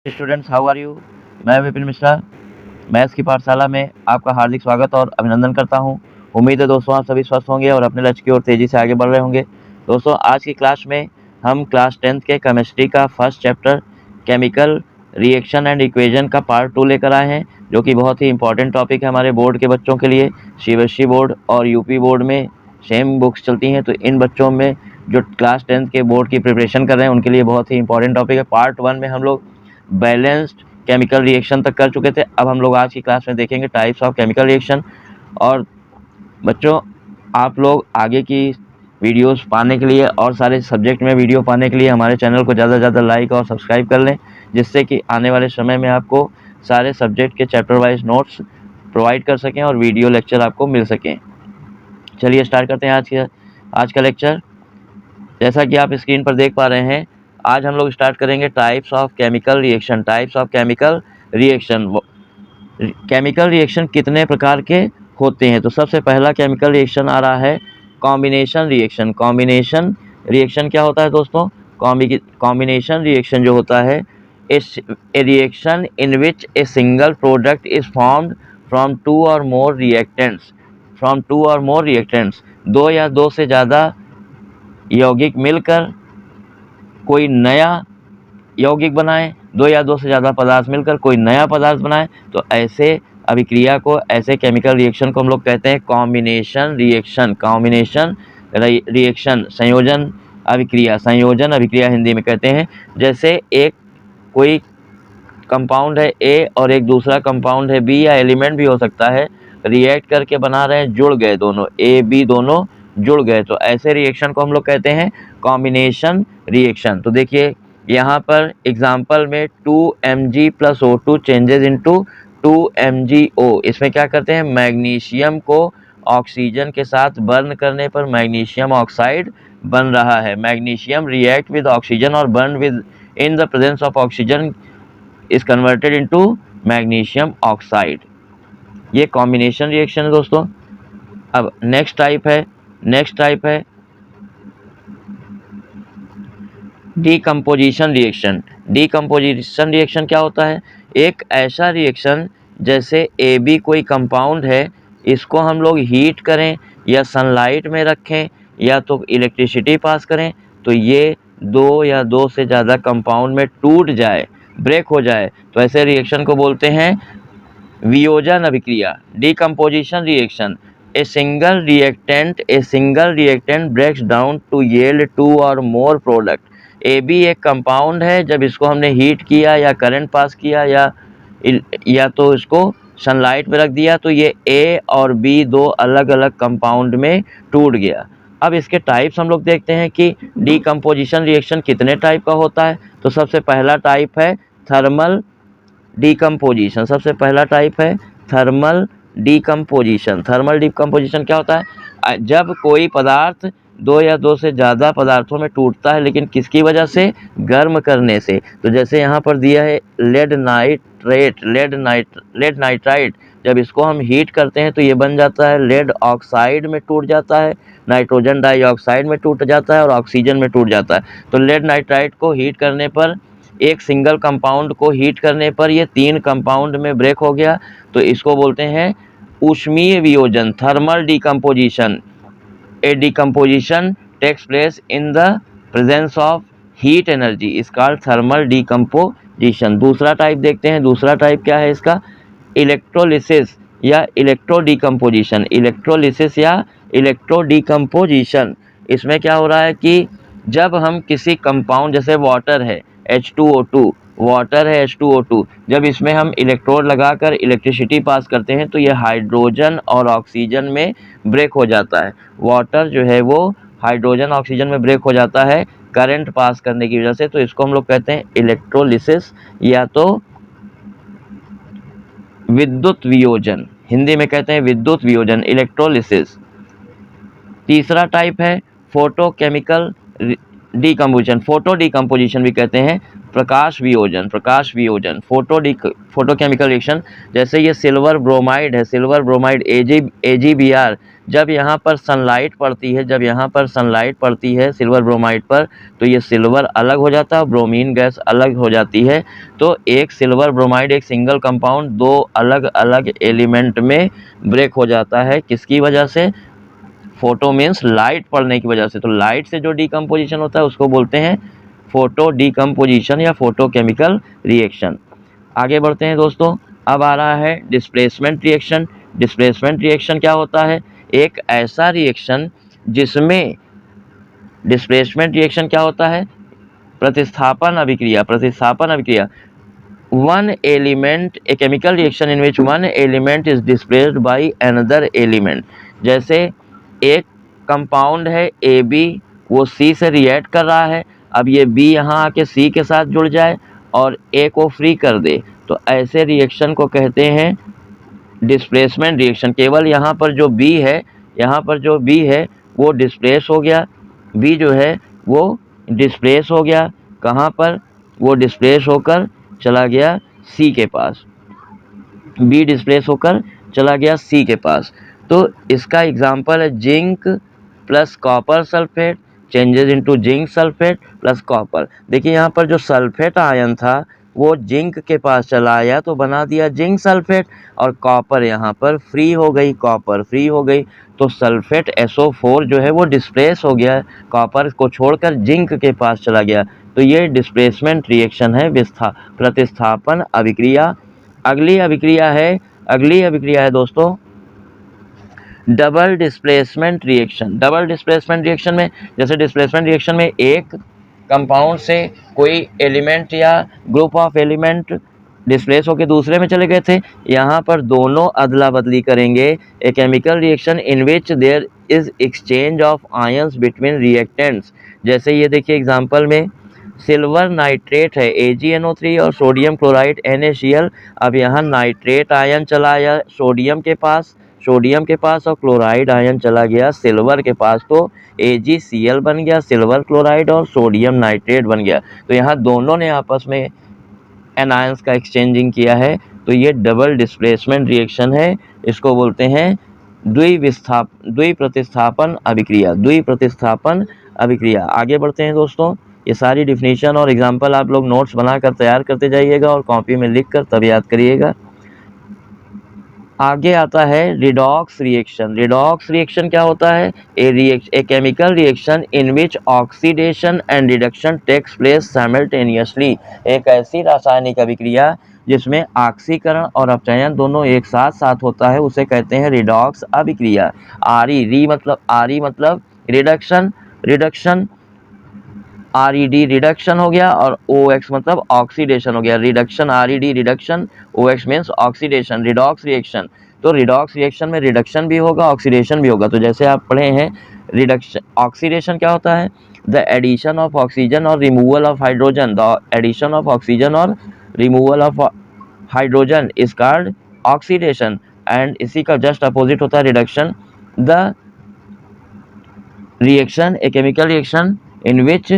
Students, how are you. मैं Vipin Mishra maths की पाठशाला में आपका हार्दिक स्वागत और अभिनंदन करता हूं। उम्मीद है दोस्तों आप सभी स्वस्थ होंगे और अपने लक्ष्य की ओर तेजी से आगे बढ़ रहे होंगे। दोस्तों, आज की क्लास में हम क्लास 10th के केमिस्ट्री का first chapter chemical reaction and equation का पार्ट 2 लेकर आए हैं, जो कि बहुत ही इंपॉर्टेंट टॉपिक है हमारे बोर्ड के बच्चों के लिए। सीबीएसई बोर्ड और यूपी बोर्ड में सेम बुक्स चलती हैं, तो इन बच्चों में जो क्लास 10th के बोर्ड की प्रिपरेशन कर रहे हैं उनके लिए बहुत ही इंपॉर्टेंट टॉपिक है। पार्ट 1 में हम लोग बैलेंस्ड केमिकल रिएक्शन तक कर चुके थे। अब हम लोग आज की क्लास में देखेंगे टाइप्स ऑफ केमिकल रिएक्शन। और बच्चों, आप लोग आगे की वीडियोस पाने के लिए और सारे सब्जेक्ट में वीडियो पाने के लिए हमारे चैनल को ज़्यादा से ज़्यादा लाइक और सब्सक्राइब कर लें, जिससे कि आने वाले समय में आपको सारे सब्जेक्ट के चैप्टर वाइज नोट्स प्रोवाइड कर सकें और वीडियो लेक्चर आपको मिल सकें। चलिए स्टार्ट करते हैं आज का लेक्चर। जैसा कि आप स्क्रीन पर देख पा रहे हैं, आज हम लोग स्टार्ट करेंगे types of chemical reaction. Types of chemical reaction, chemical reaction कितने प्रकार के होते हैं। तो सबसे पहला केमिकल रिएक्शन आ रहा है कॉम्बिनेशन रिएक्शन। कॉम्बिनेशन रिएक्शन क्या होता है दोस्तों? कॉम्बिनेशन रिएक्शन जो होता है, a reaction in which a single product is formed from two or more reactants. From two or more reactants, दो या दो से ज़्यादा यौगिक मिलकर कोई नया यौगिक बनाए, दो या दो से ज़्यादा पदार्थ मिलकर कोई नया पदार्थ बनाए, तो ऐसे अभिक्रिया को, ऐसे केमिकल रिएक्शन को हम लोग कहते हैं कॉम्बिनेशन रिएक्शन। कॉम्बिनेशन रिएक्शन, संयोजन अभिक्रिया, संयोजन अभिक्रिया हिंदी में कहते हैं। जैसे एक कोई कंपाउंड है ए और एक दूसरा कंपाउंड है बी, या एलिमेंट भी हो सकता है, रिएक्ट करके बना रहे हैं, जुड़ गए, दोनों ए बी दोनों जुड़ गए, तो ऐसे रिएक्शन को हम लोग कहते हैं कॉम्बिनेशन रिएक्शन। तो देखिए यहाँ पर एग्जाम्पल में 2Mg + O2 changes into 2MgO। इसमें क्या करते हैं, मैग्नीशियम को ऑक्सीजन के साथ बर्न करने पर मैग्नीशियम ऑक्साइड बन रहा है। मैग्नीशियम रिएक्ट विद ऑक्सीजन और burn with in the presence of oxygen is converted into magnesium oxide. ये कॉम्बिनेशन रिएक्शन है दोस्तों। अब नेक्स्ट टाइप है डीकम्पोजिशन रिएक्शन। डीकम्पोजिशन रिएक्शन क्या होता है? एक ऐसा रिएक्शन, जैसे AB कोई कंपाउंड है, इसको हम लोग हीट करें या सनलाइट में रखें या तो इलेक्ट्रिसिटी पास करें, तो ये दो या दो से ज़्यादा कंपाउंड में टूट जाए, ब्रेक हो जाए, तो ऐसे रिएक्शन को बोलते हैं वियोजन अभिक्रिया, decomposition reaction. A single reactant breaks down to yield two or more product। AB एक कंपाउंड है, जब इसको हमने हीट किया या करंट पास किया या तो इसको सनलाइट में रख दिया, तो ये A और B दो अलग अलग कंपाउंड में टूट गया। अब इसके टाइप्स हम लोग देखते हैं कि डीकम्पोजिशन रिएक्शन कितने टाइप का होता है। तो सबसे पहला टाइप है थर्मल डीकम्पोजिशन। सबसे पहला टाइप है थर्मल डीकम्पोजिशन। थर्मल डीकम्पोजिशन क्या होता है? जब कोई पदार्थ दो या दो से ज़्यादा पदार्थों में टूटता है, लेकिन किसकी वजह से? गर्म करने से। तो जैसे यहाँ पर दिया है लेड नाइट्राइट, जब इसको हम हीट करते हैं तो ये बन जाता है लेड ऑक्साइड में टूट जाता है, नाइट्रोजन डाइऑक्साइड में टूट जाता है और ऑक्सीजन में टूट जाता है। तो लेड नाइट्राइट को हीट करने पर, एक सिंगल कंपाउंड को हीट करने पर ये तीन कंपाउंड में ब्रेक हो गया, तो इसको बोलते हैं ऊष्मीय वियोजन, thermal decomposition. A decomposition takes place in the presence of heat energy is called thermal decomposition. दूसरा टाइप देखते हैं। दूसरा टाइप क्या है इसका? इलेक्ट्रोलिसिस या इलेक्ट्रो डीकम्पोजिशन। इलेक्ट्रोलिसिस या इलेक्ट्रो डीकम्पोजिशन, इसमें क्या हो रहा है कि जब हम किसी कंपाउंड, जैसे वाटर है H2O2, वाटर है H2O2, जब इसमें हम इलेक्ट्रोड लगाकर इलेक्ट्रिसिटी पास करते हैं तो ये हाइड्रोजन और ऑक्सीजन में ब्रेक हो जाता है। वाटर जो है वो हाइड्रोजन ऑक्सीजन में ब्रेक हो जाता है करंट पास करने की वजह से, तो इसको हम लोग कहते हैं इलेक्ट्रोलिसिस या तो विद्युत वियोजन। हिंदी में कहते हैं विद्युत वियोजन, इलेक्ट्रोलिसिस। तीसरा टाइप है फोटोकेमिकल डीकम्पोजिशन, फोटो डीकम्पोजिशन भी कहते हैं, प्रकाश वियोजन, प्रकाश वियोजन, फोटोकेमिकल रिएक्शन। जैसे ये सिल्वर ब्रोमाइड है, सिल्वर ब्रोमाइड AgBr, जब यहाँ पर सनलाइट पड़ती है, जब यहाँ पर सनलाइट पड़ती है सिल्वर ब्रोमाइड पर, तो ये सिल्वर अलग हो जाता है, ब्रोमीन गैस अलग हो जाती है। तो एक सिल्वर ब्रोमाइड, एक सिंगल कंपाउंड, दो अलग अलग एलिमेंट में ब्रेक हो जाता है। किसकी वजह से? फोटो मीन्स लाइट पड़ने की वजह से। तो लाइट से जो डीकम्पोजिशन होता है उसको बोलते हैं फोटो डीकम्पोजिशन या फोटोकेमिकल रिएक्शन। आगे बढ़ते हैं दोस्तों। अब आ रहा है डिस्प्लेसमेंट रिएक्शन। डिस्प्लेसमेंट रिएक्शन क्या होता है? एक ऐसा रिएक्शन जिसमें, डिस्प्लेसमेंट रिएक्शन क्या होता है? प्रतिस्थापन अभिक्रिया, प्रतिस्थापन अभिक्रिया। One element, A chemical reaction in which one element is displaced by another element. जैसे एक कंपाउंड है AB, वो C से रिएक्ट कर रहा है, अब ये B यहाँ आके C के साथ जुड़ जाए और A को फ्री कर दे, तो ऐसे रिएक्शन को कहते हैं डिस्प्लेसमेंट रिएक्शन। केवल यहाँ पर जो B है, यहाँ पर जो B है वो डिस्प्लेस हो गया, B जो है वो डिस्प्लेस हो गया। कहाँ पर? वो डिस्प्लेस होकर चला गया C के पास, B डिस्प्लेस होकर चला गया C के पास। तो इसका एग्जाम्पल है zinc plus copper sulphate changes into zinc sulphate plus copper. देखिए यहाँ पर जो सल्फेट आयन था वो जिंक के पास चला आया तो बना दिया जिंक सल्फेट, और कॉपर यहाँ पर फ्री हो गई, कॉपर फ्री हो गई, तो सल्फेट SO4 जो है वो डिस्प्लेस हो गया, कॉपर को छोड़कर जिंक के पास चला गया। तो ये डिस्प्लेसमेंट रिएक्शन है, प्रतिस्थापन अभिक्रिया। अगली अभिक्रिया है दोस्तों double displacement reaction. Double displacement reaction में, जैसे डिस्प्लेसमेंट रिएक्शन में एक कंपाउंड से कोई एलिमेंट या ग्रुप ऑफ एलिमेंट डिस्प्लेस होकर दूसरे में चले गए थे, यहाँ पर दोनों अदला बदली करेंगे। A chemical reaction in which there is exchange of ions between reactants. जैसे ये देखिए एग्जांपल में सिल्वर नाइट्रेट है AgNO3 और सोडियम क्लोराइड NaCl। अब यहाँ नाइट्रेट आयन चला आया सोडियम के पास, और क्लोराइड आयन चला गया सिल्वर के पास, तो AgCl बन गया, सिल्वर क्लोराइड, और सोडियम नाइट्रेट बन गया। तो यहाँ दोनों ने आपस में एनायंस का एक्सचेंजिंग किया है, तो ये डबल डिस्प्लेसमेंट रिएक्शन है। इसको बोलते हैं द्विप्रतिस्थापन अभिक्रिया, द्विप्रतिस्थापन अभिक्रिया। आगे बढ़ते हैं दोस्तों। ये सारी डिफिनीशन और एग्जाम्पल आप लोग नोट्स बनाकर तैयार करते जाइएगा और कॉपी में लिख कर तब याद करिएगा। आगे आता है रिडॉक्स रिएक्शन। रिडॉक्स रिएक्शन क्या होता है? A chemical reaction in which oxidation and reduction takes place simultaneously. एक ऐसी रासायनिक अभिक्रिया जिसमें ऑक्सीकरण और अपचयन दोनों एक साथ साथ होता है, उसे कहते हैं रिडॉक्स अभिक्रिया। RE मतलब रिडक्शन, RED रिडक्शन हो गया, और OX मतलब ऑक्सीडेशन हो गया। Reduction RED reduction, OX means oxidation, redox reaction. तो रिडॉक्स रिएक्शन में रिडक्शन भी होगा, ऑक्सीडेशन भी होगा। तो जैसे आप पढ़े हैं रिडक्शन, ऑक्सीडेशन क्या होता है? द एडिशन ऑफ ऑक्सीजन और removal of hydrogen, the addition of oxygen और removal of hydrogen is called oxidation, and इसी का जस्ट अपोजिट होता है reduction. The reaction, a chemical reaction in which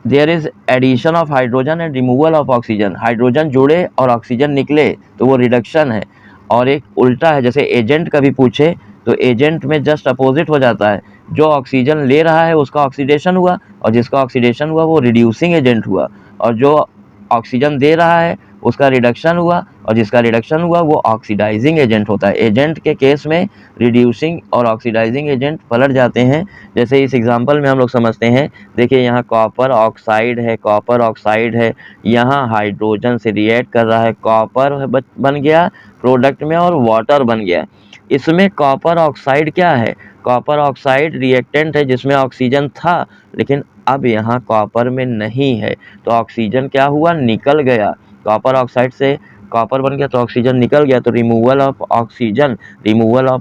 there is addition of hydrogen and removal of oxygen, hydrogen जुड़े और oxygen निकले तो वो रिडक्शन है। और एक उल्टा है, जैसे एजेंट कभी पूछे तो एजेंट में जस्ट अपोजिट हो जाता है, जो ऑक्सीजन ले रहा है उसका ऑक्सीडेशन हुआ, और जिसका ऑक्सीडेशन हुआ वो रिड्यूसिंग एजेंट हुआ, और जो ऑक्सीजन दे रहा है उसका रिडक्शन हुआ, और जिसका रिडक्शन हुआ वो ऑक्सीडाइजिंग एजेंट होता है। एजेंट के केस में रिड्यूसिंग और ऑक्सीडाइजिंग एजेंट पलट जाते हैं। जैसे इस एग्जांपल में हम लोग समझते हैं, देखिए यहाँ कॉपर ऑक्साइड है, यहाँ हाइड्रोजन से रिएक्ट कर रहा है, कॉपर बन गया प्रोडक्ट में और वाटर बन गया। इसमें कॉपर ऑक्साइड क्या है? कॉपर ऑक्साइड रिएक्टेंट है जिसमें ऑक्सीजन था, लेकिन अब यहाँ कॉपर में नहीं है, तो ऑक्सीजन क्या हुआ? निकल गया। कॉपर ऑक्साइड से कॉपर बन गया तो ऑक्सीजन निकल गया, तो रिमूवल ऑफ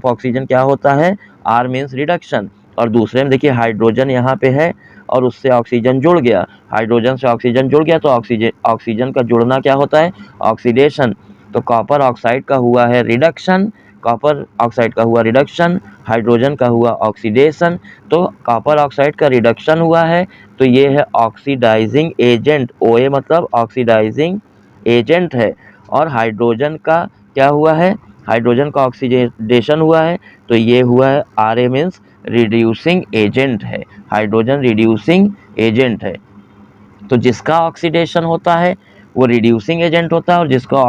ऑक्सीजन क्या होता है? R means reduction. और दूसरे में देखिए हाइड्रोजन यहाँ पे है और उससे ऑक्सीजन जुड़ गया, हाइड्रोजन से ऑक्सीजन जुड़ गया तो ऑक्सीजन का जुड़ना क्या होता है? ऑक्सीडेशन। तो कॉपर ऑक्साइड का हुआ है रिडक्शन, कॉपर ऑक्साइड का हुआ रिडक्शन, हाइड्रोजन का हुआ ऑक्सीडेशन। तो कॉपर ऑक्साइड का रिडक्शन हुआ है तो ये है ऑक्सीडाइजिंग एजेंट, OA मतलब ऑक्सीडाइजिंग एजेंट है। और हाइड्रोजन का क्या हुआ है, हाइड्रोजन का ऑक्सीडेशन हुआ है तो ये हुआ है RA मीन्स रिड्यूसिंग एजेंट है, हाइड्रोजन रिड्यूसिंग एजेंट है। तो जिसका ऑक्सीडेशन होता है वो रिड्यूसिंग एजेंट होता है और जिसका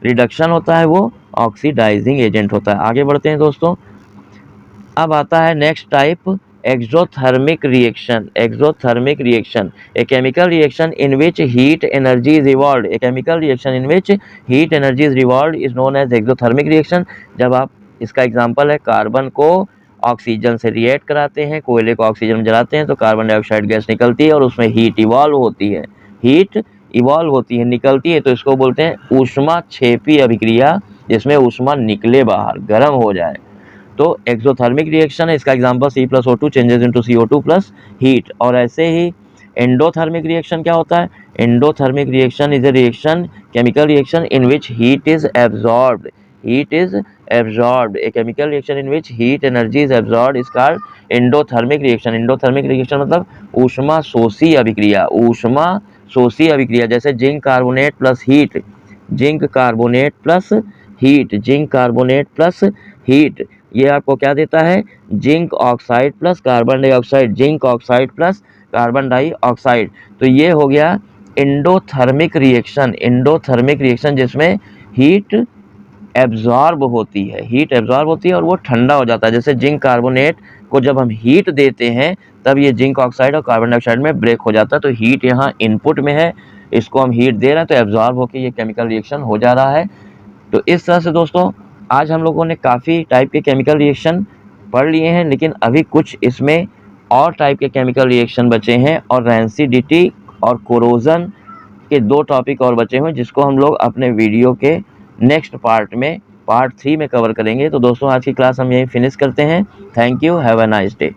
रिडक्शन होता है वो ऑक्सीडाइजिंग एजेंट होता है। आगे बढ़ते हैं दोस्तों। अब आता है next type, exothermic reaction. Exothermic reaction, a chemical reaction in which heat energy is evolved. A chemical reaction in which heat energy is evolved is known as exothermic reaction. जब आप, इसका एग्जांपल है कार्बन को oxygen से react कराते हैं, कोयले को ऑक्सीजन में जलाते हैं तो कार्बन डाइऑक्साइड गैस निकलती है और उसमें हीट इवॉल्व होती है, हीट इवॉल्व होती है, निकलती है, तो इसको बोलते हैं ऊष्माक्षेपी अभिक्रिया, जिसमें ऊष्मा निकले बाहर, गर्म हो जाए, तो एक्सोथर्मिक रिएक्शन है। इसका example C+O2 changes into CO2 plus heat. और ऐसे ही एंडोथर्मिक रिएक्शन क्या होता है, endothermic reaction is a reaction, chemical reaction in which heat is absorbed, heat is absorbed. A chemical reaction in which heat energy is absorbed is called endothermic reaction. Endothermic reaction मतलब ऊष्मा शोषी अभिक्रिया, ऊष्मा शोषी अभिक्रिया, जैसे zinc carbonate plus heat, zinc carbonate plus heat, zinc carbonate plus heat, ये आपको क्या देता है, zinc oxide plus carbon dioxide, zinc oxide plus carbon dioxide. तो ये हो गया एंडोथर्मिक रिएक्शन, एंडोथर्मिक रिएक्शन जिसमें हीट एब्जॉर्ब होती है, हीट एब्जॉर्ब होती है और वो ठंडा हो जाता है। जैसे जिंक कार्बोनेट को जब हम हीट देते हैं तब ये जिंक ऑक्साइड और कार्बन डाइऑक्साइड में ब्रेक हो जाता है, तो हीट यहाँ इनपुट में है, इसको हम हीट दे रहे हैं तो एब्जॉर्ब होकर ये केमिकल रिएक्शन हो जा रहा है। तो इस तरह से दोस्तों आज हम लोगों ने काफ़ी टाइप के केमिकल रिएक्शन पढ़ लिए हैं, लेकिन अभी कुछ इसमें और टाइप के केमिकल रिएक्शन बचे हैं और रेंसिडिटी और कोरोजन के 2 टॉपिक और बचे हुए जिसको हम लोग अपने वीडियो के नेक्स्ट पार्ट में, पार्ट 3 में कवर करेंगे। तो दोस्तों आज की क्लास हम यहीं फिनिश करते हैं। Thank you, have a nice day.